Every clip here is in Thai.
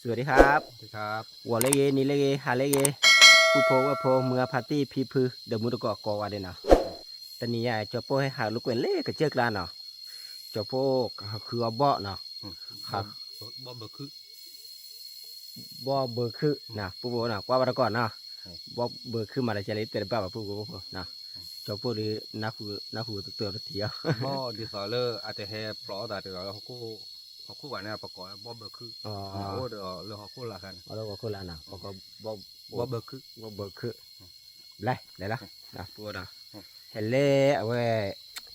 วัสดีครับสวัสดีครับหัวเลเกนี่เลเกหาเลเกผู้โพว่าโพเมื่อพาร์ตี้พีพือเดมุตกอกอว่าเดนะตอนนี้จอโปให้หาลูกเวนเล่ก็เจอกลานเนาะจอโปคือเอาเบาะเนาะครับบ่เบิกคือบ่เบอร์คือนะผู้โพนะกว่าวันก่อนเนาะบ่เบอร์คือมาได้เฉลยแต่บ้าผู้โพนะจอโปหรือนักหูตัวเทียว บ่ดีสอเลอร์อาจจะแฮปลอแต่เดี๋ยวเขาคู่กันเนี่ยประกอบบ่เบิกคืออ๋อโอ้เดี๋ยวเรื่องเขาคู่ละกันเราก็คนละนะก็บ่บ่เบิกคือบ่เบอร์คือไรได้ละนะผู้นะเห็นเล่เอาไว้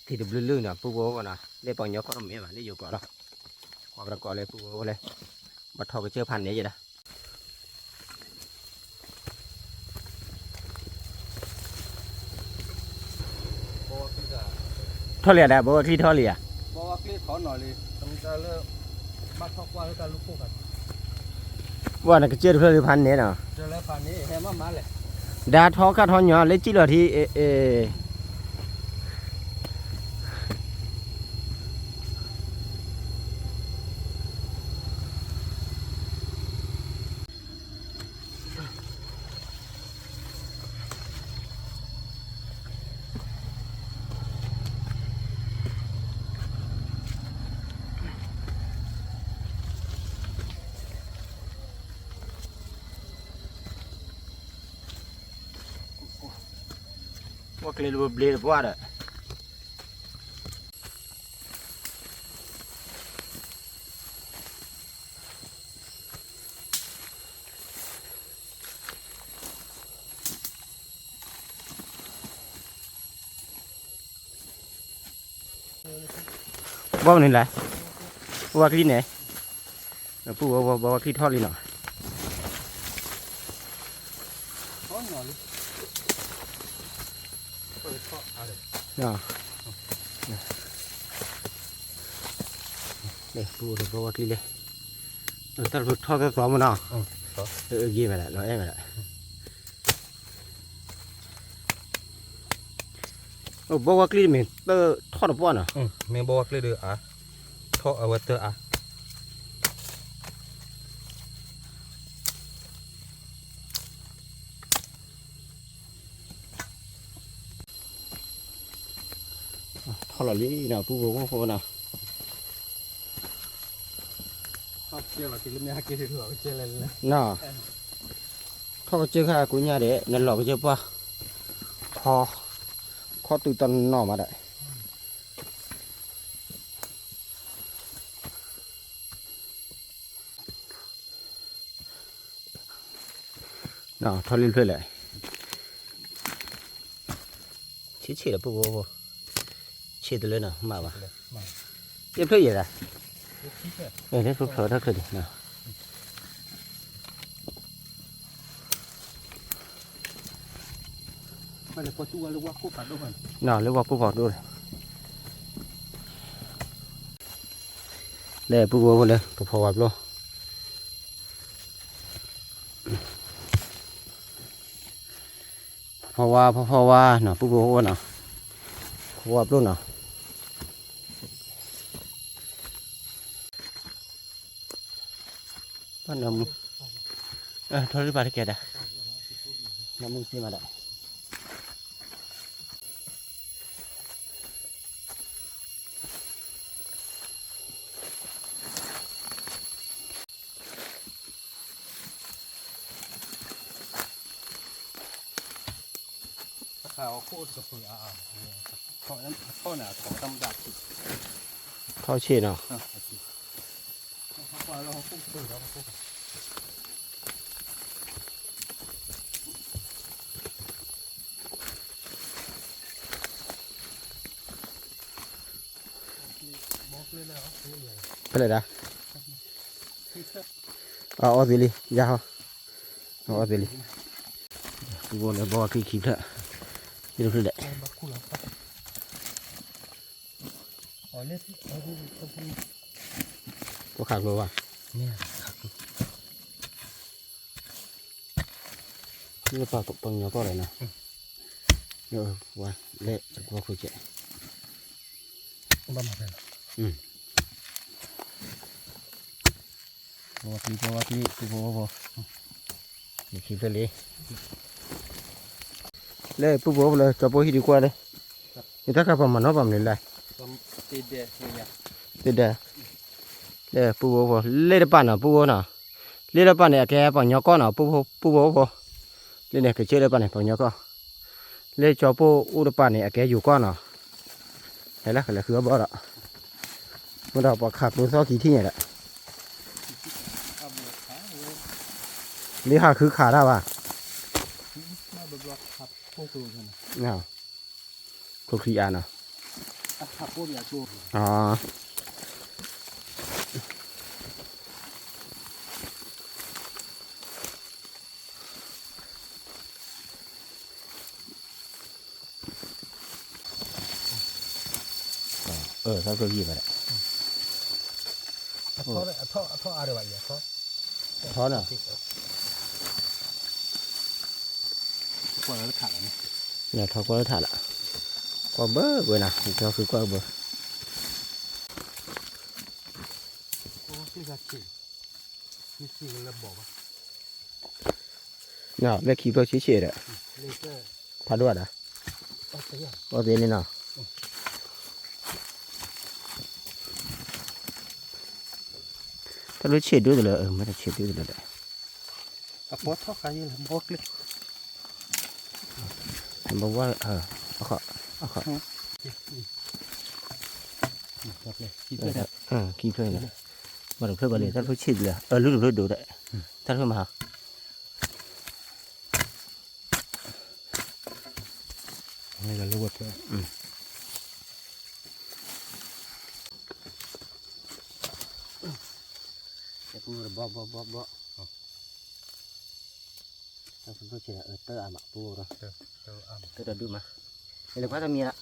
ที่ดูลื่นๆเนาะผู้โพนะเล่ปังยอกก็ไม่มาเล่อยู่ก่อนเนาะความประกอบเลยผู้โพเลยบัดทอก็เจอพันนี้อยู่นะบ่คือจะท่อเรียได้บ่ที่ท่อเรียบ่ว่าคลิปเขาหน่อยเลยต้องจะเลิกมาทอกว่าแล้วกันลูกคู่กัน ว่าน่ะก็เจอเพื่อนพันนี้เนาะ เจอแล้วผ่านนี้แฮมาเลยดาท้อก็ท้อหยอเลยจิหลอที่ว่าเกลือเบลดว่าเด้อว่านี่แหละว่าคลีนไหนผู้ว่าคลีนทอดเลยเนาะเขาหน่อยเปิดท่ออะไรเนาะเนี่ยผู้ว่าคลีนเลยถ้าเราทอดก็ซ้อมมันเนาะยี่มาแล้วเราเอ็มมาแล้วบอกว่าคลีนมันเตอร์ทอดป้อนเนาะแม่บอกเลยเด้ออ่ะท่อเอาไว้เตออ่ะทอดหล่อลี่เนาะผู้ว่าเนาะเขาเกี่ยวกับที่ลูกแม่กินถือว่าเกี่ยวอะไรเลยเนาะทอดก็เจอค่ะกูเนี่ยเด็นั่นหล่อก็เจอป่ะคอตื่นตอนนอนมาได้เนาะทอดลิ้นเพื่อเลยชี้แล้วปุ๊บชี้ตัวเลยเนาะมาป่ะเรียบเพื่ออะไรเนี่ยทุกเสือถ้าเคยดิเนาะไม่เลยพอตัวหรือว่าคู่กัดด้วยมันเนาะเรียกว่าปุ๊บบอกด้วยเลยปุ๊บบอกเลยพอวับโลเพราะว่าเนาะปุ๊บบอกเนาะพอวับโลเนาะบ้านเราทอดหรือเปล่าที่แกได้น้ำมึงซีมาได้ข้าวโคตรกระพือท่อนั้นท่อเนี่ยท่อตำดับสิทอดเชี่ยเนาะว่าเราคู่เปิดเราคู่บอกเลยแล้วเป็นไรนะเอาสิลิยาวเอาสิลิกูเนี่ยบอกที่ขีดเถอะนี่ดูเลยก็ขาดเลยว่ะเนี่ยนี่ปลาตกปังเนาะก็อะไรนะเดี๋ยวว่าเละว่าคุยเจ๊บ้ามาเลย wakili pupo ni khi về lấy pupo là cho bố đi qua đây người ta các mà nó bằng này lại thế đây đây pupo lấy được bàn nào pupo nào lấy được bàn này cái bằng nhỏ con nào pupo lấy này cái chơi được bàn này bằng nhỏ con lấy cho bố u được bàn này cái dù con nào đấy là cái là khứa bỏ đóมันเราปอกขาดตัวซอกี่ที่เนี่ยแหละนี่หาคือขาได้ป่ะเนาะคุกคีอันเนาะอ๋อถ้าคุกคีไปแล้วท่ออะไรวะเนี่ยท้อเนาะกว่าแล้วขาดเนี่ย เนี่ยท้อก็ถ่ายละก็เบอร์เบอร์นะท้อคือก็เบอร์ โอ้ที่จะฉีดนี่ฉีดแล้วบอกว่า เนาะเล็กขี้เพื่อชี้เฉยเลย เลเซอร์ พาด้วยนะ โอเค โอเคนี่เนาะถ้ารู้เฉยด้วยเลยไม่ได้เฉยด้วยเลย อ่ะพอท่อใครยังบอกเลย เห็นบอกว่าเอาขอครับเลยคิดเลย ขี้เพื่อนเลยมาถึงเพื่อนเลยถ้ารู้เฉยเลยรู้ดูได้ถ้าเพื่อนมา นี่ก็รู้ว่าเพื่อนแต่กูบ่ถ้าคุณรู้เฉยเตอร์อ่ะมาปูเนาะเตอร์ดูมาเดี๋ยวก็จะมีละ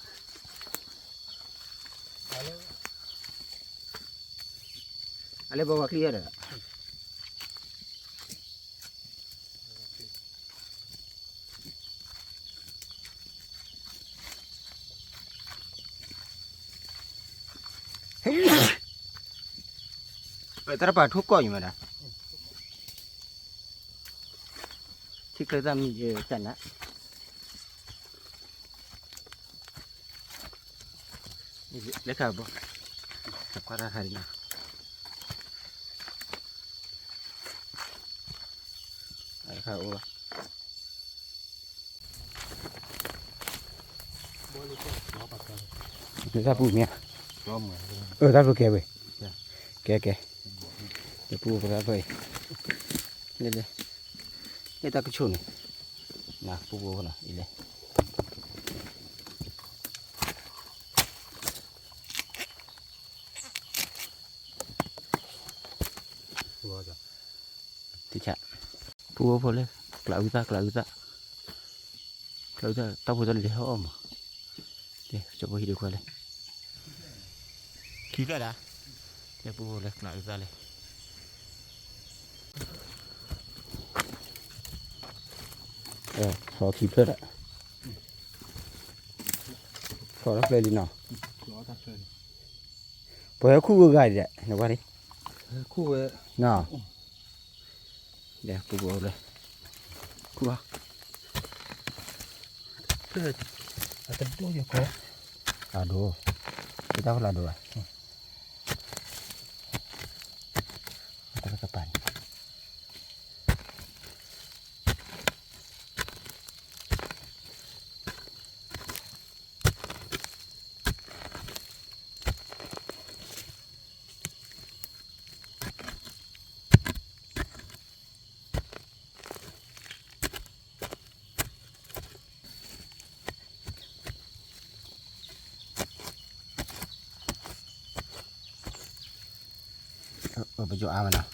อะไรบอกว่าเคลียร์เลยแต่ละป่าทุกก้อนอยู่มั้ยนะที่เคยทำมีจันนะนี่เล็กครับบ่สักการะหารินะอะไรครับโอ้คือถ้าพูดเนี่ยถ้าพูดแกเว้ยแกจะพูดภาษาไทยเลยนี่ตาก็ชุนนะพูดนะอีเลยที่จะพูดพอเลยกล่าวอุตต้องพูดอะไรเขาอ้อมเดี๋ยวจะไปดูกันเลยคิดแล้วนะเดี๋ยวพูดเลยกล่าวอุตเลยขอคีบเพื่อนอะขอรับเลยดิเนาะพอแล้วคู่กันได้เดี๋ยวว่าดิ คู่เว้ย เนาะเดี๋ยวกูบอกเลยคู่อ่ะ เพื่ออาจจะดูอยู่ก็ ดูkita kalau do kita kapan baju aman lah.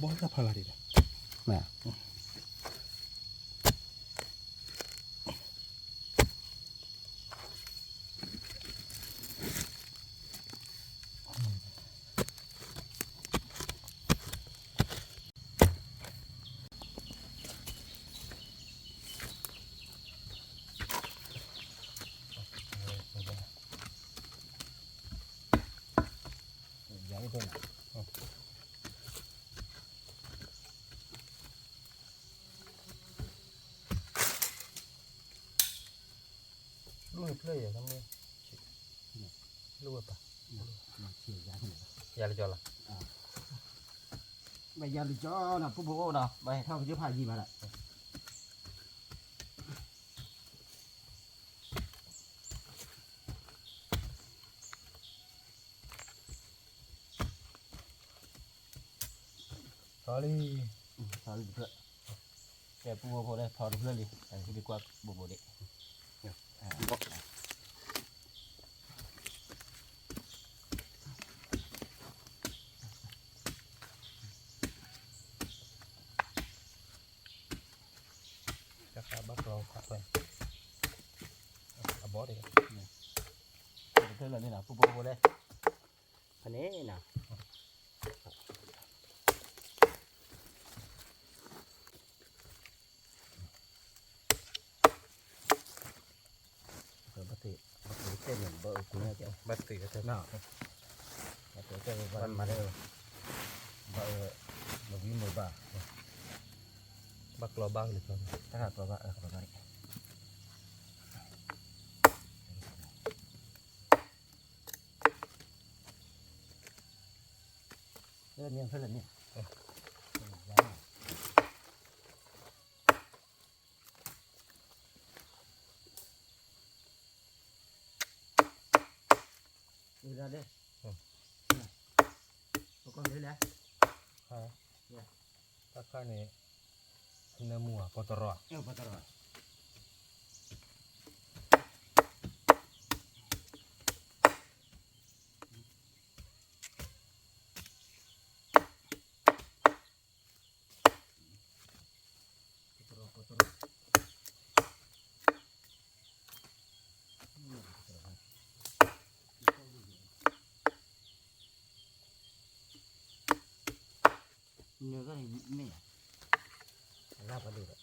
Boleh apa lagi? Mana? play ya kami lu apa ya le cho là bây giờ cho là bố đó bây theo chứ phải gì mà lại sorry thôi được rồi cái bố đây thôi được rồi đi đi qua bố đấy các bác lo phát quen bó đi thế là như nào bố đây anh ấy nào bác sĩ tên mình vợ của nhà cháu bác sĩ cái nào bác sĩ tên văn mà đây vợ một viên 13 bác lo bao được không chắc là vợ ở đây rất nhiều rất là nhiều đi ra đây con đấy đấy các cái này nó mua có tọrọ bắt đầu rồi nhớ cái này mẹ ra vào được rồi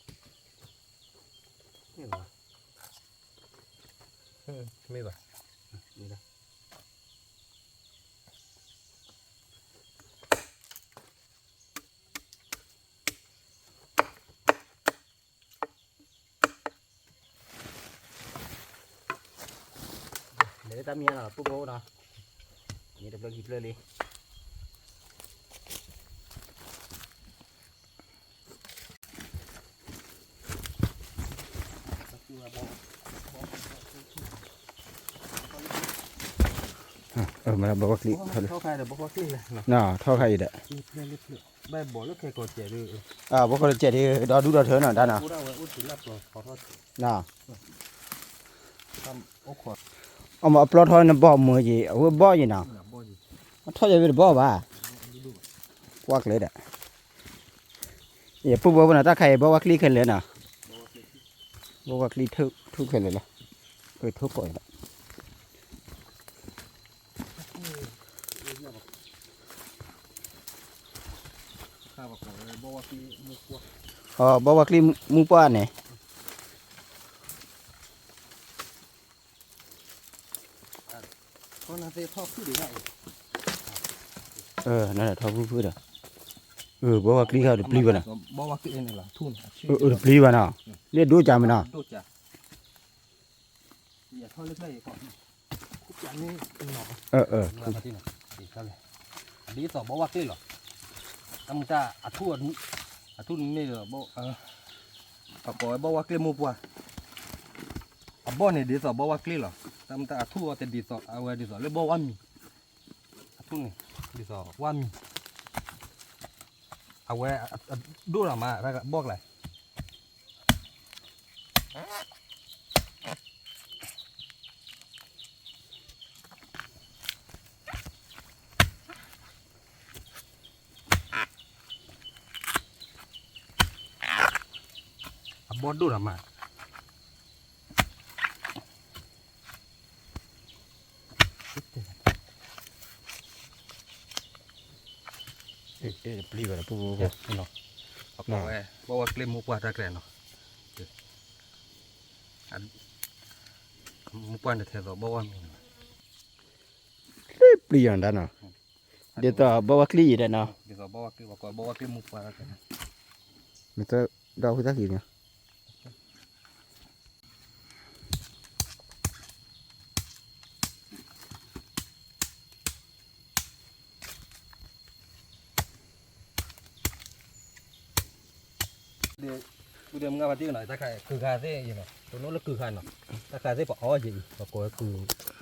mấy bà đi ra để tao miếng là bố đó như được kịp lên đi mà là bố clip thôi thao khai là bố clip này nào thôi hay đấy bay bỏ lúc khai còn trẻ được bố có chạy đi đó đúng đó thế nào đã nào nào ông mà upload thôi nó bỏ mưa gì ở bỏ gì nào thôi giờ bỏ bà qua cái đấy giờ bố nào ta khai bố clip khai lên nào bố clip thu khai lên là cái thu cội đó bố clip mua qua này con là về thọ cứ để lại nó là thọ vui rồi bố clip khai được clip nào bố clip này là thun được clip nào liên đôi chạm nào đôi chả giờ thôi lúc này còn cúc chạm như nọ là gì này thì sao này đi tỏ bố clip rồi chúng ta thua này là bố có bố clip mua qua bố này đi tỏ bố clip rồi chúng ta thua thì đi tỏ đi tỏ lấy bố ăn mì thua này đi tỏ ăn mì đua là mà ra bóc lại bóc đua là mà clip là bố nó bố clip mua qua ra cái nó mua qua được theo đó bố ăn clip là nào để tao bố clip gì đấy nào bây giờ bố clip mua qua ra cái mình tao đâu có gì nhỉ กูเดิมงาปาที่หน่อยตะไคร้คือคาเซ่ยังไงตัวนู้นแล้วคือคาเนาะตะไคร้เซ่ปะอ๋อจีปะโก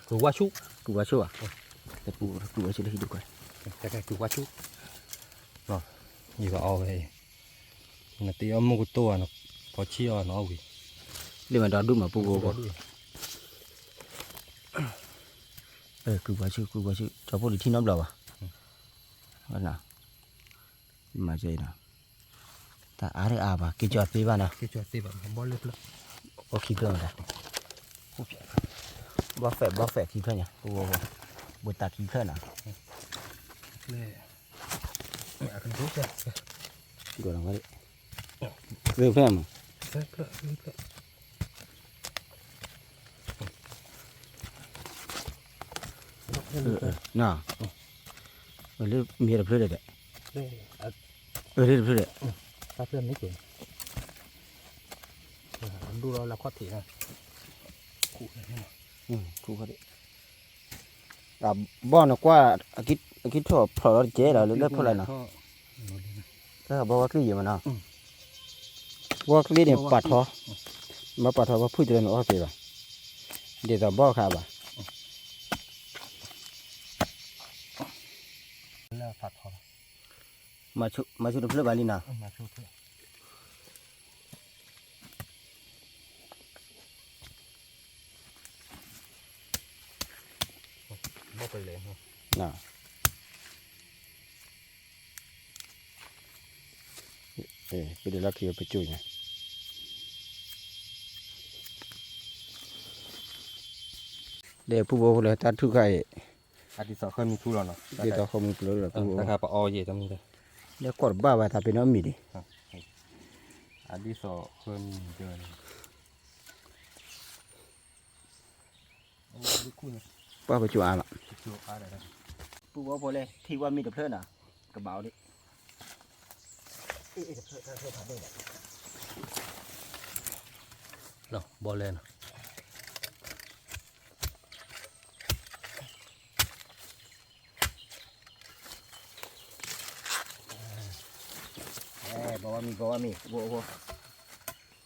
คือว่าชุ กูว่าชั่วแต่กูว่าชั่วได้ดูก่อน ตะไคร้คือว่าชุเนาะยี่ปะอ๋อไปนาทีเอามุกุตัวเนาะพอเชี่ยวเนาะวิ เดี๋ยวมันดอดูมาปูโก้กูว่าชั่วชอบพูดที่น้ำเราอ่ะว่าน่ะมาใจนะแต่อะไรอาบะกิจวัตรปีบ้านะ cái chuột thì vẫn bó lướt lướt โอเคเพื่อนได้บ่แฝกขี้เพื่อนเนี่ยปูโก้บุตรตาขี้เพื่อนอ่ะ lên mẹ cần rút ra ดูหลังไว้เรื่องเพื่อนมั้ง lướt lướt lướt lướt น่ะเรื่องมีอะไรเพื่อนเด็ด đây à เรื่องเพื่อนเด็ด ta thêm mấy chuyện đu đó là có thể là cụ này thế nào ถูกเขาดิบ่อนกว่าอากิทั่วพอเจ๊แล้วเลือกเท่าไหร่นะก็บอกว่าคลี่อยู่มันนะว่าคลี่เนี่ยปัดทอมาปัดทอว่าพูดเรื่องอะไรไปบ้างเดี๋ยวจะบอกค่ะบ้าง là phạt họ มาชุดเพื่อนบาลีนะ mà thôi thôi bócไปเลยครับ น่ะไปเดี๋ยวเราเคี่ยวไปจุ่ยไงเดี๋ยวผู้บอกเลยตัดทุกไก่ อาทิตย์สองเคยมีทุเรียนเนาะ เดี๋ยวต่อเขามีเปลือกเลยผู้บอก ราคาปะออเย่จำนี้เลย เดี๋ยวกดบ้าไปถ้าเป็นน้ำมีดิ อาทิตย์สองเคยมีเดือนโอ้ดูคุณ ป้าไปจุ่มอ่ะ จูอะไรนะ ผู้บอกพอเลยที่ว่ามีแต่เพื่อนน่ะกระเป๋าดิ เนาะบอลเลยนะ บอกว่ามีบอ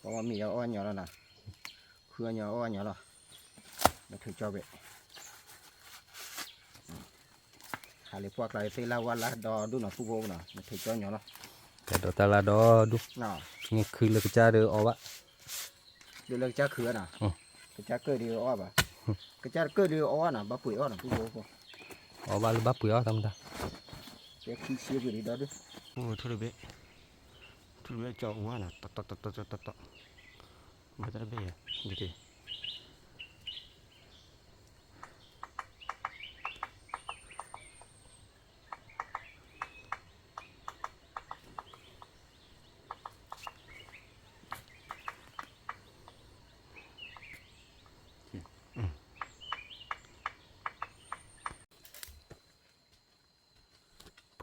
กว่ามีเอาอ้อนเหนียวแล้วนะคือเหนียวอ้อนเหนียวแล้วมาถือจอบเบ็ดหาเลยพวกอะไรที่เราวันละดอดูหน่อยผู้โบกหน่อยมาถือจอบเหนียวแล้ว แต่ดอตาลาดอดู น่ะ นี่คือเลยกระจาเดืออวะ เดี๋ยวเราจะคือน่ะกระจาเกิดดีอ้อป่ะกระจาเกิดดีอ้อน่ะบ้าปุ๋ยอ้อน่ะผู้โบก อวะหรือบ้าปุ๋ยอทำได้ เจ๊ขี้เสียอยู่ดีดอดูโอ้ทุเรศทุเรศจอหัวน่ะตอมาจะได้เบี้ยดูดิ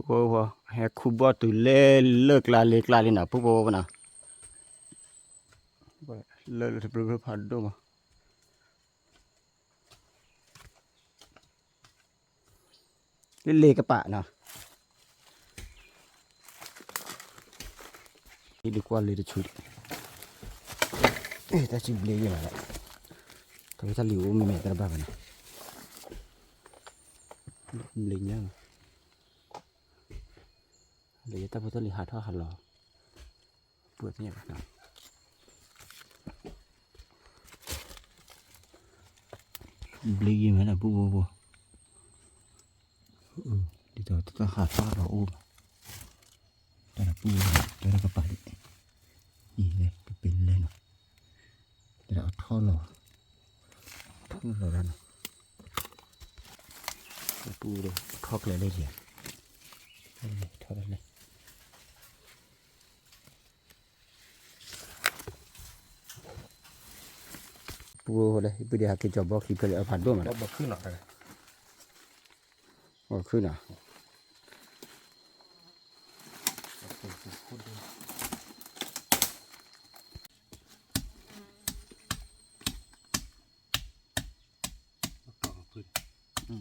พวกแฮคูบอตุเล่เลิกลาเลิกลาเลยนะพวกนะเลิกจะเปลือกผัดดูมาเล่กระปะนะนี่ดีกว่าเลยจะชุดแต่ชิบเลยอยู่แล้วถ้าจะหลิวมีเมตรบ้างนะเลี้ยงยังเดี๋ยวถ้าพูดถึงหาท่อหันหล่อปวดเนี่ยนะบลีกินไหมนะปุ๊บเดี๋ยวจะหาท่อเราอุ้มแต่ละปุ๊บแต่ละกระป๋าดินี่เลยเป็นเลยนะเดี๋ยวเอาท่อหล่อท่อหล่อแล้วนะปุ๊บเลยท่อเลยได้เดียวท่อเลยปูเลยไปเดี๋ยวหากินจอบบอกขี้เพลเอาผ่านด้วยมัน บอกขึ้นหน่อยเลย โอ้ขึ้นอ่ะ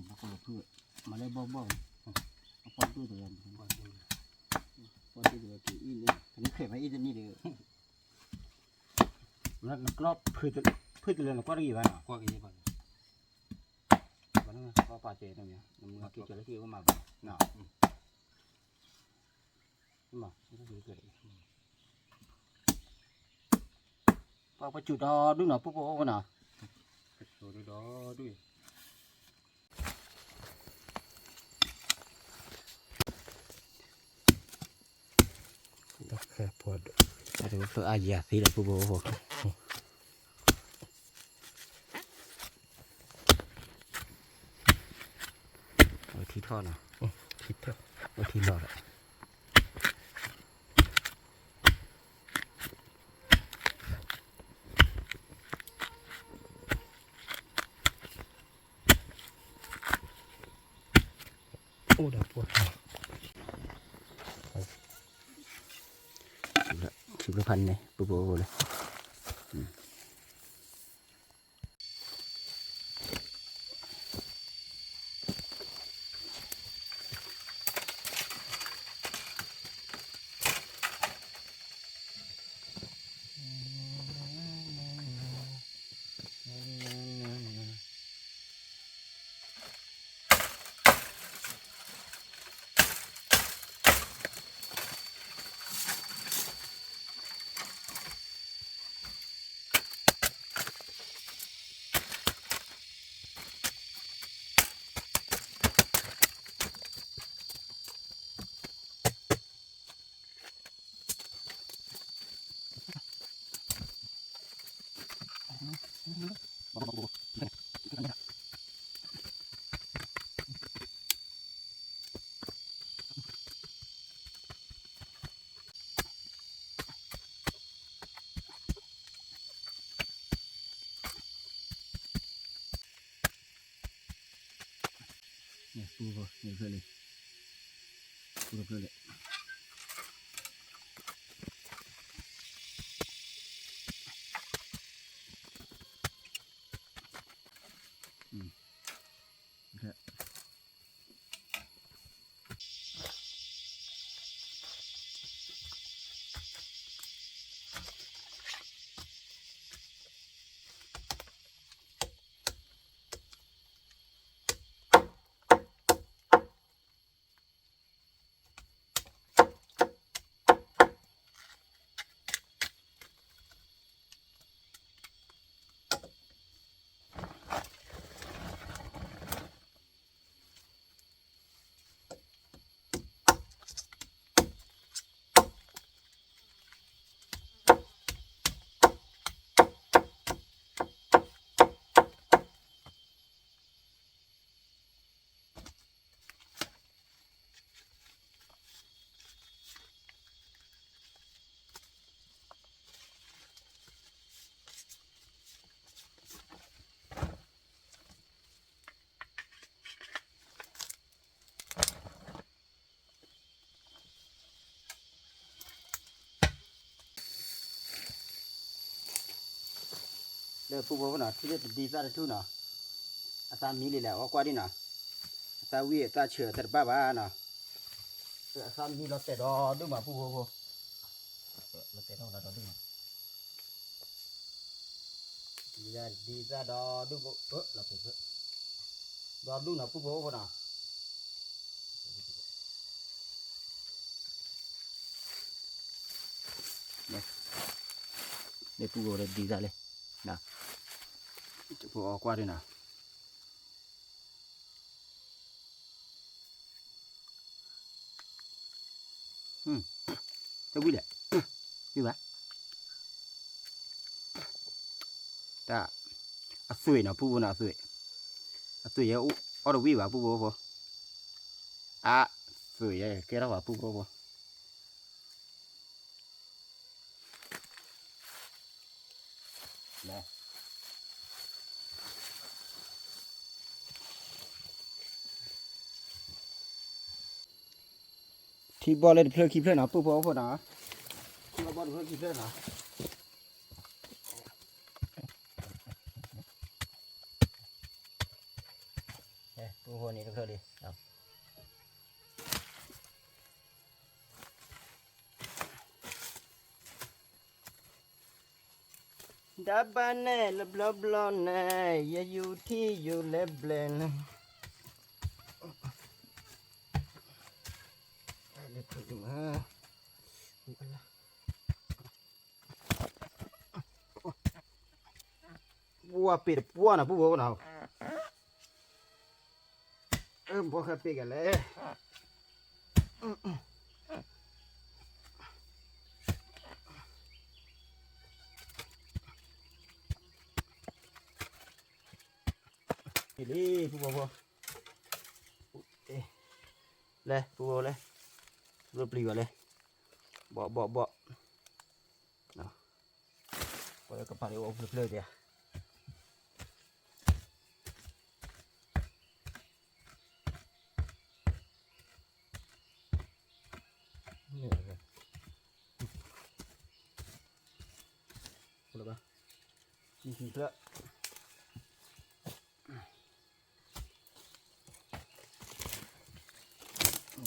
มาคนละเพื่อมาได้บ่เอาปอนด้วยตัวกันปอนด้วยตัวกี่อีเลยอันนี้เข็มให้อีตัวนี้เด้อ มันก็พืชเรือนก็ได้กี่วันอ่ะ กว่ากี่บาท วันนั้นก็ปลาเจนั่นเนี่ยมันเมื่อกี้เจอแล้วที่ก็มาเนาะนี่มาไม่ต้องเกิดปลาจุดดอดูหน่อยปุ๊บปุ๊บกันเนาะ ดูด้วยด้วย แค่พอดแต่ว่าเพื่ออาญาสีแหละปุ๊บปุ๊บเอาที่ทอดเนาะที่ทอดเอาที่หลอด โอ้ดอกปวดสิบละพันเนี่ยปุ๊บปุ๊บเลยเนี่ยปูก็เนี่ยเพื่อนเลยปูเพื่อนเลยเดี๋ยวปูบอกว่าที่จะดีซะทุกเนาะอาสามีเลยแหละว่ากว่าดิเนาะอาสาวีตาเชื่อแต่บ้าบ้าเนาะอาสามีเราแต่ดอดูมาปูบอกเราแต่ดอเราดูมาดีซะดอดูบอกเราเป็นดอดูเนาะปูบอกว่าเนาะเนี่ยปูบอกเราดีซะเลยนะปูออกกว่าดิเนาะจะวิ่งเลยวิ่งไหมแต่สวยนะปูนะสวยสวยเยอะอ๋อเราวิ่งว่ะปูปูสวยเยอะแค่เราว่ะปูปูนะที่บอลเลยเพลิดขี้เพลินนะปูปูปูนะที่บอลเพลิดขี้เพลินนะปูปูนี่เพลิดดิ ดับบ้านแน่ลับลับล้อนแน่อย่าอยู่ที่อยู่เล็บเบลนเล็บถึงมาบัวปิดบัวนะผู้บัวนะบัวขับปีกันเลยđi phụ bò đây phụ bò đây vừa plì vào đây bỏ nào bỏ cái cặp này ông được lên kìa được không đi nữa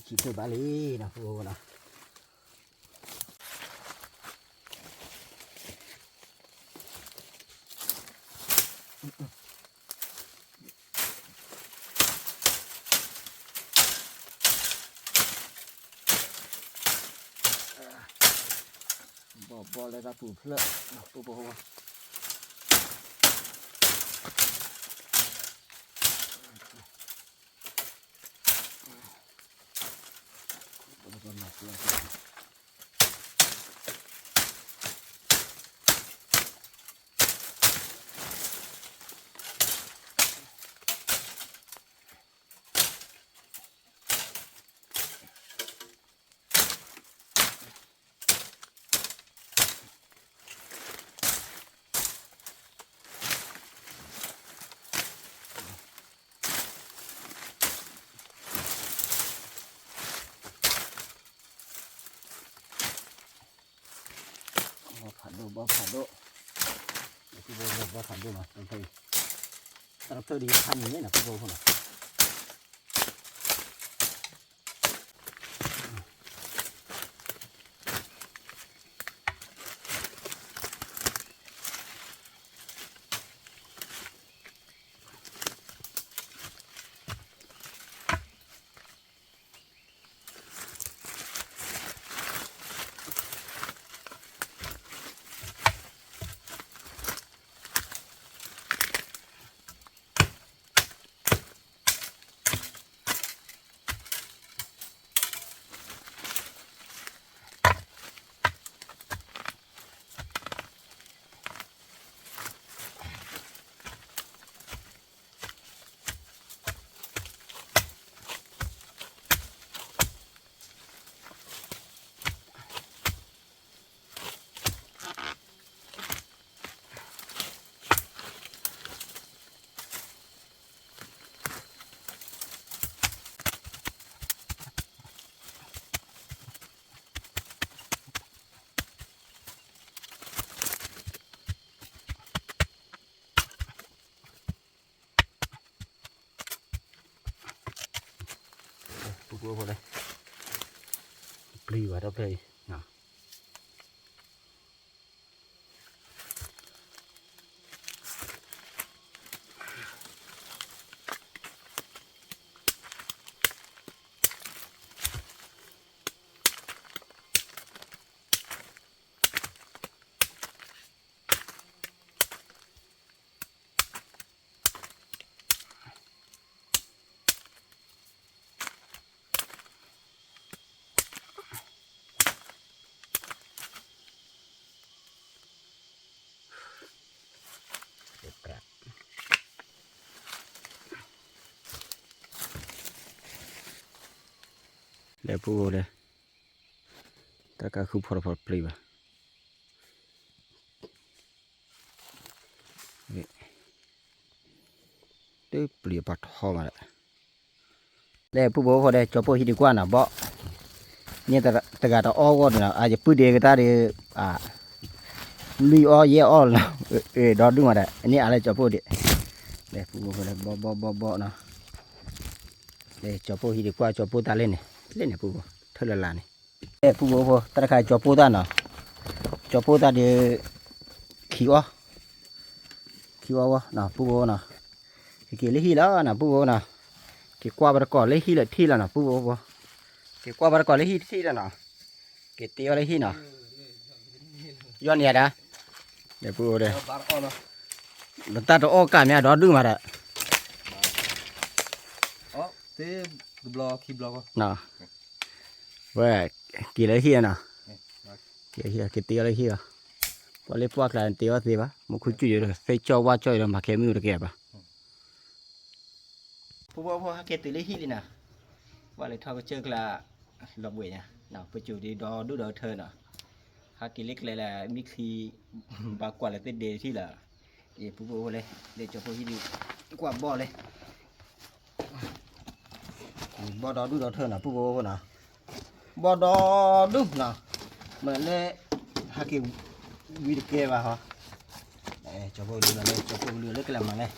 chỉ từ bả lý nào vô nào bỏ lại ra phủ lợn bỏ bao phản độ cái vô bao phản độ mà đồng thời tractor đi thanh như thế là cái vô không nào vô vào đây plì vào đâu đây nào để phụ đây tất cả khu phật phật plì vào đây plì bát hoa mà đây phụ bố vào đây cho phụ đi qua nào bỏ như ta gạt ao con nào aiจะพูดเด็กตาเด็ลุยอ้อเย่อ้อแล้วดอดึงมาได้อันนี้อะไรจะพูดดิเดี๋ยวพูดไปเลยบ่เนาะเดี๋ยวจะพูดดีกว่าจะพูดตาเล่นเนี่ยพูดเท่าไรล่ะเนี่ยเดี๋ยวพูดตาใครจะพูดตาเนาะจะพูดตาเดี๋ยวขี้อ้อ คิวว่าน่ะปูโบน่ะเกี่ยเลยฮีแล้วน่ะปูโบน่ะเกี่ยกว่าบารก่อนเลยฮีเลยที่แล้วน่ะปูโบบ่เกี่ยกว่าบารก่อนเลยฮีที่แล้วน่ะเกี่ยเตียวเลยฮีน่ะย้อนเนี่ยนะเดี๋ยวปูโบเด้ บาร์ออนนะ แล้วตาตัวออกกันเนี่ยดอดึงมาละ อ๋อเต้บล็อกคีบล็อก น่ะเว้ยกี่เลยฮีน่ะกี่ฮีกี่เตียวเลยฮีอ่ะพอเลยพวกหลานเตียวสิปะมันคุยจุยเลยเฟยจ่อว่าจ่อยเลยมาแค่มือตะเกียบปะปูโบพอเกี่ยตีเลยฮีเลยน่ะว่าเลยทอดก็เจอกละหลบเว้ยเนี่ยน่ะไปจุดดีดอดูดอเธอน่ะหากิเล็กเลยแหละมิกซีบากว่าเลยเต้เดที่ละเอ๋ปูโบเลยเดี๋ยวจะพูดที่ดีกว่าบ่เลยบ่ดอดูดอเธอน่ะปูโบน่ะบ่ดอดูน่ะเหมือนเลยหากิวิดเกะป่ะฮะจะพูดดูเลยจะพูดดูเลยก็แล้วมาเลย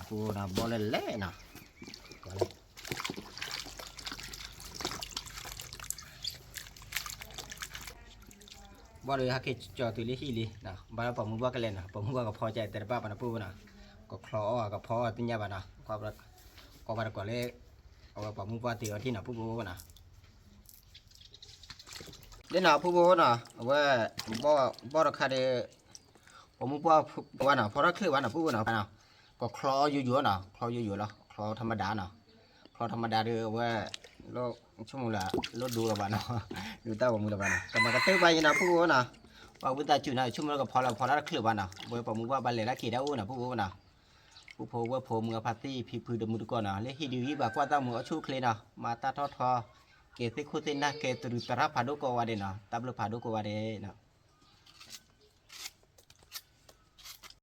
ปูน่ะบ่เลยเละน่ะบ่เลยฮักเกจอตุลิฮิลินะบาราปะมุบักเลยนะปะมุบักก็พอใจแต่ป้าปะนะปูนะก็คลอก็พอติญญาบะนะก็บาราก็เลยเอาปะมุบักติที่นะปูนะเดี๋ยวนะปูนะว่าบ่ราคาเดปะมุบักว่านะพอรักคือว่านะปูนะก็คลออยู่ๆนะคลออยู่ๆแล้วคลอธรรมดานะคลอธรรมดาเด้อว่าโลชั่วโมงละรถดูละบานะดูตาบ่มือละบานะแต่มันก็เต้ไปนะปูนะว่าบุตรจุนะชั่วโมงก็พอละคือบ้านนะบ่ปะมุว่าบ้านเลยละกี่ดาวนะปูนะปูโพว่าโพมือพาร์ตี้พี่พื้นดมือก่อนนะเลยฮิดีวิบากว่าตามือชูเคลนะมาตาทอเกติคุตินะเกตุรุตระพาดุกว่าเดนะตับลพาดุกว่าเดนะ